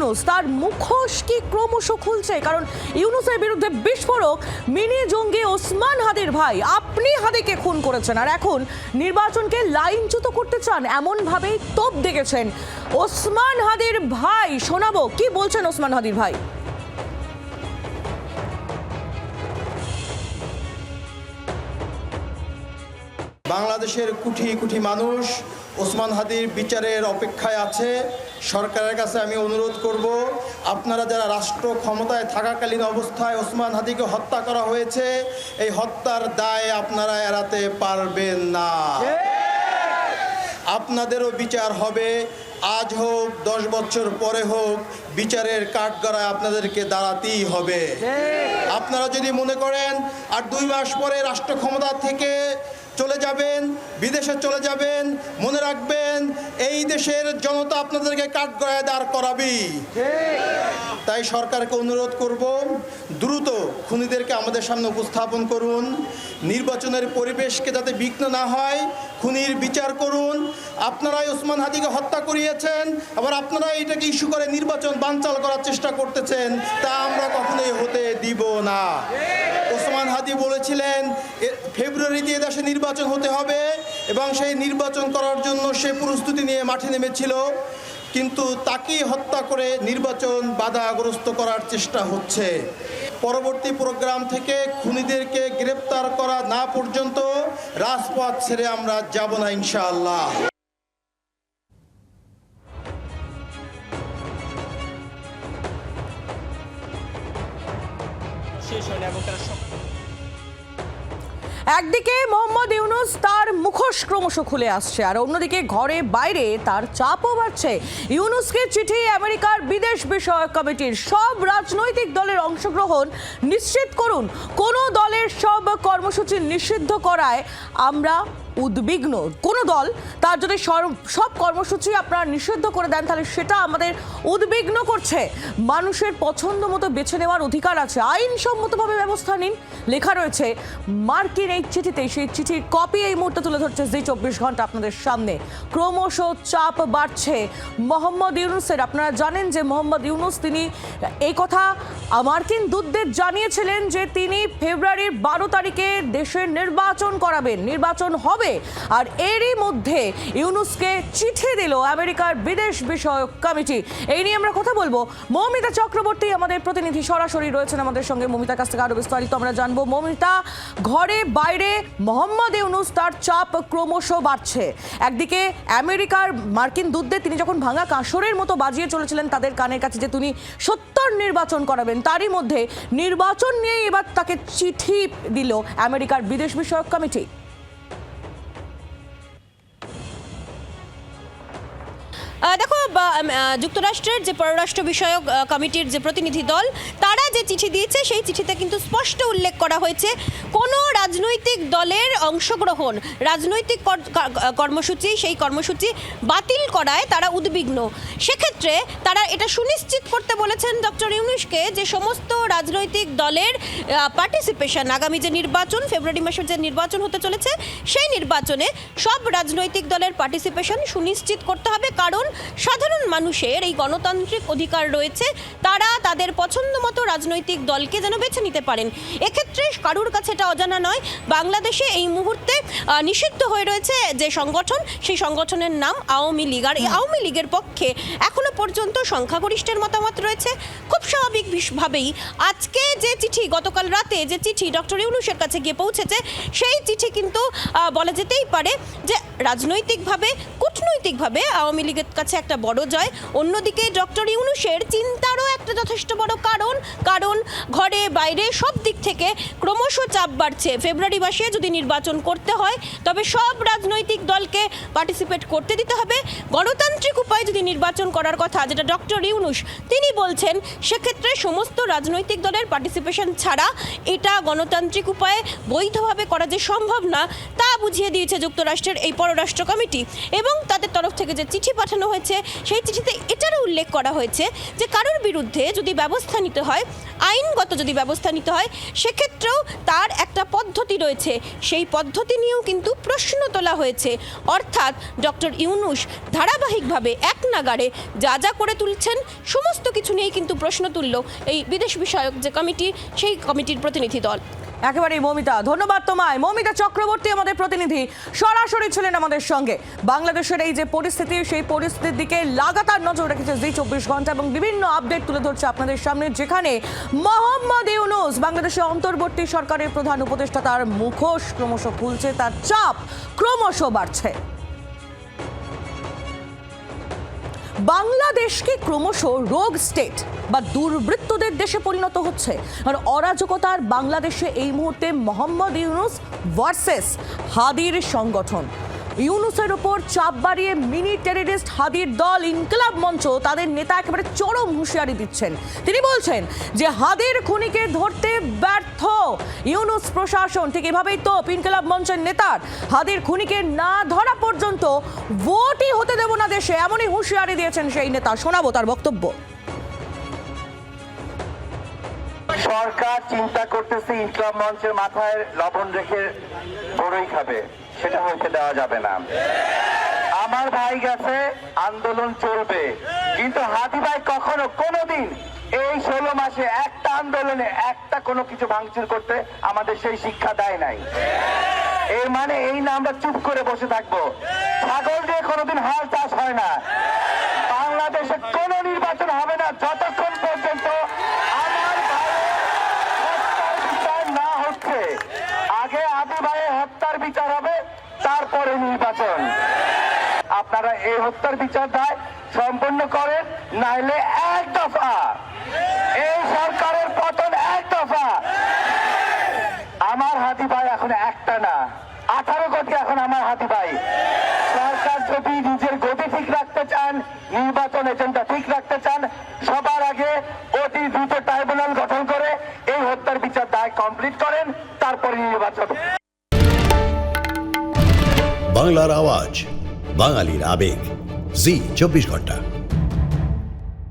ইউনূস তার মুখোশ কি ক্রমশ খুলছে? কারণ ইউনূসের বিরুদ্ধে বিস্ফোরক মিনি জঙ্গি ওসমান হাদির ভাই। আপনি হাদিকে খুন করেছেন আর এখন নির্বাচনকে লাইনচ্যুত করতে চান, এমন ভাবেই তোপ দেখেছেন ওসমান হাদির ভাই। শোনাবো কি বলছেন ওসমান হাদির ভাই। বাংলাদেশের কোটি কোটি মানুষ ওসমান হাদির বিচারের অপেক্ষায় আছে। সরকারের কাছে আমি অনুরোধ করব, আপনারা যারা রাষ্ট্র ক্ষমতায় থাকাকালীন অবস্থায় ওসমান হাদিকে হত্যা করা হয়েছে, এই হত্যার দায় আপনারা এড়াতে পারবেন না। আপনাদেরও বিচার হবে, আজ হোক 10 বছর পরে হোক, বিচারের কাঠগড়ায় আপনাদেরকে দাঁড়াতেই হবে। আপনারা যদি মনে করেন আর 2 মাস পরে রাষ্ট্র ক্ষমতা থেকে চলে যাবেন, বিদেশে চলে যাবেন, মনে রাখবেন এই দেশের জনতা আপনাদেরকে কাঠগড়ায় দাঁড় করাবি। তাই সরকারকে অনুরোধ করব, দ্রুত খুনিদেরকে আমাদের সামনে উপস্থাপন করুন। নির্বাচনের পরিবেশকে যাতে বিঘ্ন না হয়, খুনির বিচার করুন। আপনারাই ওসমান হাদিকে হত্যা করিয়েছেন, আবার আপনারা এটাকে ইস্যু করে নির্বাচন বানচাল করার চেষ্টা করতেছেন, তা আমরা কখনোই হতে দিব না। ওসমান হাদি বলেছিলেন ফেব্রুয়ারিতে দেশে নির্বাচন হতে হবে এবং সেই নির্বাচন করার জন্য সে প্রস্তুতি নিয়ে মাঠে নেমেছিল, কিন্তু তাকেই হত্যা করে নির্বাচন বাধাগ্রস্ত করার চেষ্টা হচ্ছে। পরবর্তী প্রোগ্রাম থেকে খুনিদেরকে গ্রেপ্তার করা না পর্যন্ত রাজপথ ছেড়ে আমরা যাব না ইনশাআল্লাহ। একদিকে মোহাম্মদ ইউনূস তার মুখোশ ক্রমশ খুলে আসছে আর অন্যদিকে ঘরে বাইরে তার চাপও বাড়ছে। ইউনূসকে চিঠি আমেরিকার বিদেশ বিষয়ক কমিটির, সব রাজনৈতিক দলের অংশগ্রহণ নিশ্চিত করুন, কোনো দলের সব কর্মসূচি নিষিদ্ধ করায় আমরা উদ্বিগ্ন। কোনো দল তার যদি সব কর্মসূচি আপনারা নিষিদ্ধ করে দেন তাহলে সেটা আমাদের উদ্বিগ্ন করছে। মানুষের পছন্দ মতো বেছে নেওয়ার অধিকার আছে, আইনসম্মতভাবে ব্যবস্থা নিন, লেখা রয়েছে মার্কিন এই চিঠিতে। সেই চিঠির কপি এই মুহূর্তে তুলে ধরছে জি 24 ঘন্টা আপনাদের সামনে। ক্রমশ চাপ বাড়ছে মোহাম্মদ ইউনূসের। আপনারা জানেন যে মোহাম্মদ ইউনূস তিনি এই কথা মার্কিন দূতদের জানিয়েছিলেন যে তিনি ফেব্রুয়ারির 12 তারিখে দেশের নির্বাচন করাবেন, নির্বাচন হবে। আর এরই মধ্যে ইউনূসকে চিঠি দিল আমেরিকার বিদেশ বিষয়ক কমিটি। এই নিয়ে আমরা কথা বলবো। মৌমিতা চক্রবর্তী আমাদের প্রতিনিধি সরাসরি রয়েছেন আমাদের সঙ্গে। মৌমিতার কাছ থেকে আরো বিস্তারিত আমরা জানবো। মৌমিতা, ঘরে বাইরে মোহাম্মদ ইউনূস তার চাপ ক্রমশ বাড়ছে। একদিকে আমেরিকার মার্কিন দূতদের তিনি যখন ভাঙা কাঁসরের মতো বাজিয়ে চলেছিলেন তাদের কানের কাছে যে তিনি সত্তর নির্বাচন করাবেন, তারই মধ্যে নির্বাচন নিয়ে এবার তাকে চিঠি দিল আমেরিকার বিদেশ বিষয়ক কমিটি। দেখো, যুক্তরাষ্ট্রের যে পররাষ্ট্র বিষয়ক কমিটির যে প্রতিনিধি দল তারা যে চিঠি দিয়েছে সেই চিঠিতে কিন্তু স্পষ্ট উল্লেখ করা হয়েছে কোনো রাজনৈতিক দলের অংশগ্রহণ, রাজনৈতিক কর্মসূচি, সেই কর্মসূচি বাতিল করায় তারা উদ্বিগ্ন। সেক্ষেত্রে তারা এটা সুনিশ্চিত করতে বলেছেন ডক্টর ইউনূসকে যে সমস্ত রাজনৈতিক দলের পার্টিসিপেশন, আগামী যে নির্বাচন, ফেব্রুয়ারি মাসে যে নির্বাচন হতে চলেছে সেই নির্বাচনে সব রাজনৈতিক দলের পার্টিসিপেশন সুনিশ্চিত করতে হবে। কারণ সাধারণ মানুষের এই গণতান্ত্রিক অধিকার রয়েছে, তারা তাদের পছন্দ মতো রাজনৈতিক দলকে যেন বেছে নিতে পারেন। এক্ষেত্রে কারুর কাছে এটা অজানা নয়, বাংলাদেশে এই মুহূর্তে নিষিদ্ধ হয়ে রয়েছে যে সংগঠন, সেই সংগঠনের নাম আওয়ামী লীগ। আর এই আওয়ামী লীগের পক্ষে এখনো পর্যন্ত সংখ্যাগরিষ্ঠের মতামত রয়েছে। খুব স্বাভাবিকভাবেই আজকে যে চিঠি, গতকাল রাতে যে চিঠি ডক্টর ইউনূসের কাছে গিয়ে পৌঁছেছে, সেই চিঠি কিন্তু বলা যেতেই পারে যে রাজনৈতিকভাবে, কূটনৈতিকভাবে আওয়ামী লীগের কাছে একটা বড় জয়। অন্যদিকে ডক্টর ইউনূসের চিন্তারও একটা যথেষ্ট বড় কারণ ঘরে বাইরে সব দিক থেকে ক্রমশ চাপ বাড়ছে। ফেব্রুয়ারি মাসে যদি নির্বাচন করতে হয় তবে সব রাজনৈতিক দলকে পার্টিসিপেট করতে দিতে হবে। গণতান্ত্রিক উপায়ে যদি নির্বাচন করার কথা, যেটা ডক্টর ইউনূস তিনি বলছেন, সেক্ষেত্রে সমস্ত রাজনৈতিক দলের পার্টিসিপেশন ছাড়া এটা গণতান্ত্রিক উপায়ে বৈধভাবে করা যে সম্ভব না, তা বুঝিয়ে দিয়েছে যুক্তরাষ্ট্রের এই পররাষ্ট্র কমিটি। এবং তাদের তরফ থেকে যে চিঠি পাঠানো হয়েছে সেই চিঠিতে এটারও উল্লেখ করা হয়েছে যে কারোর বিরুদ্ধে যদি ব্যবস্থা নিতে হয়, আইনগত যদি ব্যবস্থা নিতে হয়, সেক্ষেত্রেও তার একটা পদ্ধতি রয়েছে। সেই পদ্ধতি নিয়েও কিন্তু প্রশ্ন তোলা হয়েছে। অর্থাৎ ডক্টর ইউনূস ধারাবাহিকভাবে এক নাগাড়ে যা যা করে তুলছেন সমস্ত কিছু নিয়েই কিন্তু প্রশ্ন তুলল এই বিদেশ বিষয়ক যে কমিটি, সেই কমিটির প্রতিনিধি দল। একেবারেই মৌমিতা, ধন্যবাদ তোমায়। মৌমিতা চক্রবর্তী আমাদের প্রতিনিধি সরাসরি ছিলেন আমাদের সঙ্গে। বাংলাদেশের এই যে পরিস্থিতি, সেই পরিস্থিতির দিকে লাগাতার নজর রেখেছে জি 24 ঘন্টা এবং বিভিন্ন আপডেট তুলে ধরছে আপনাদের সামনে, যেখানে মোহাম্মদ ইউনূস বাংলাদেশের অন্তর্বর্তী সরকারের প্রধান উপদেষ্টা, তার মুখোশ ক্রমশ খুলছে, তার চাপ ক্রমশ বাড়ছে। বাংলাদেশকে ক্রমশ রোগ স্টেট বা দুর্বৃত্তদের দেশে পরিণত হচ্ছে। আর অরাজকতার বাংলাদেশে এই মুহূর্তে মোহাম্মদ ইউনূস ভার্সেস হাদির সংগঠন। ইউনূসের ওপর চাপ বাড়িয়ে মিনি টেররিস্ট হাদির দল ইনকিলাব মঞ্চ তাদের নেতা একেবারে চরম হুঁশিয়ারি দিচ্ছেন। তিনি বলছেন যে হাদির খুনিকে ধরতে ব্যর্থ ইউনূস প্রশাসন। ঠিক এভাবেই তো ইনকিলাব মঞ্চের নেতার হাদির খুনিকে না ধরা পর্যন্ত ভোটই হতে দেব না দেশে, এমনই হুঁশিয়ারি দিয়েছেন সেই নেতা। শোনাবো তার বক্তব্য। সরকার চিন্তা করতেছে ইনকিলাব মঞ্চের মাথায় লবণ রেখে বড়ই খাবে, সেটা হতে দেওয়া যাবে না। আমার ভাই গেছে, আন্দোলন চলবে, কিন্তু হাদি ভাই কখনো কোনোদিন এই 16 মাসে একটা আন্দোলনে একটা কোনো কিছু ভাঙচুর করতে আমাদের সেই শিক্ষা দেয় নাই। এর মানে এই না আমরা চুপ করে বসে থাকবো। ছাগল দিয়ে কোনোদিন হাল চাষ হয় না। বাংলাদেশে কোনো নির্বাচন হবে না যতক্ষণ পর্যন্ত আমার ভাইয়ের হত্যার বিচার না হচ্ছে। আগে আবু ভাইয়ের হত্যার বিচার হবে, তারপরে নির্বাচন। আপনারা এই হত্যার বিচার দায় সম্পন্ন করেন, নাইলে এক দফা এই সরকারের পতন, এক দফা। আমার হাদি ভাই এখন একটা না, 18 কোটি এখন আমার হাদি ভাই। সরকার যদি নিজের গতি ঠিক রাখতে চান, নির্বাচন এজেন্ডা ঠিক রাখতে চান, সবার আগে অতি দ্রুত ট্রাইব্যুনাল গঠন করে এই হত্যার বিচার দায় কমপ্লিট করেন, তারপরে নির্বাচন। বাংলার আওয়াজ, বাঙালির আবেগ, জি 24 ঘন্টা।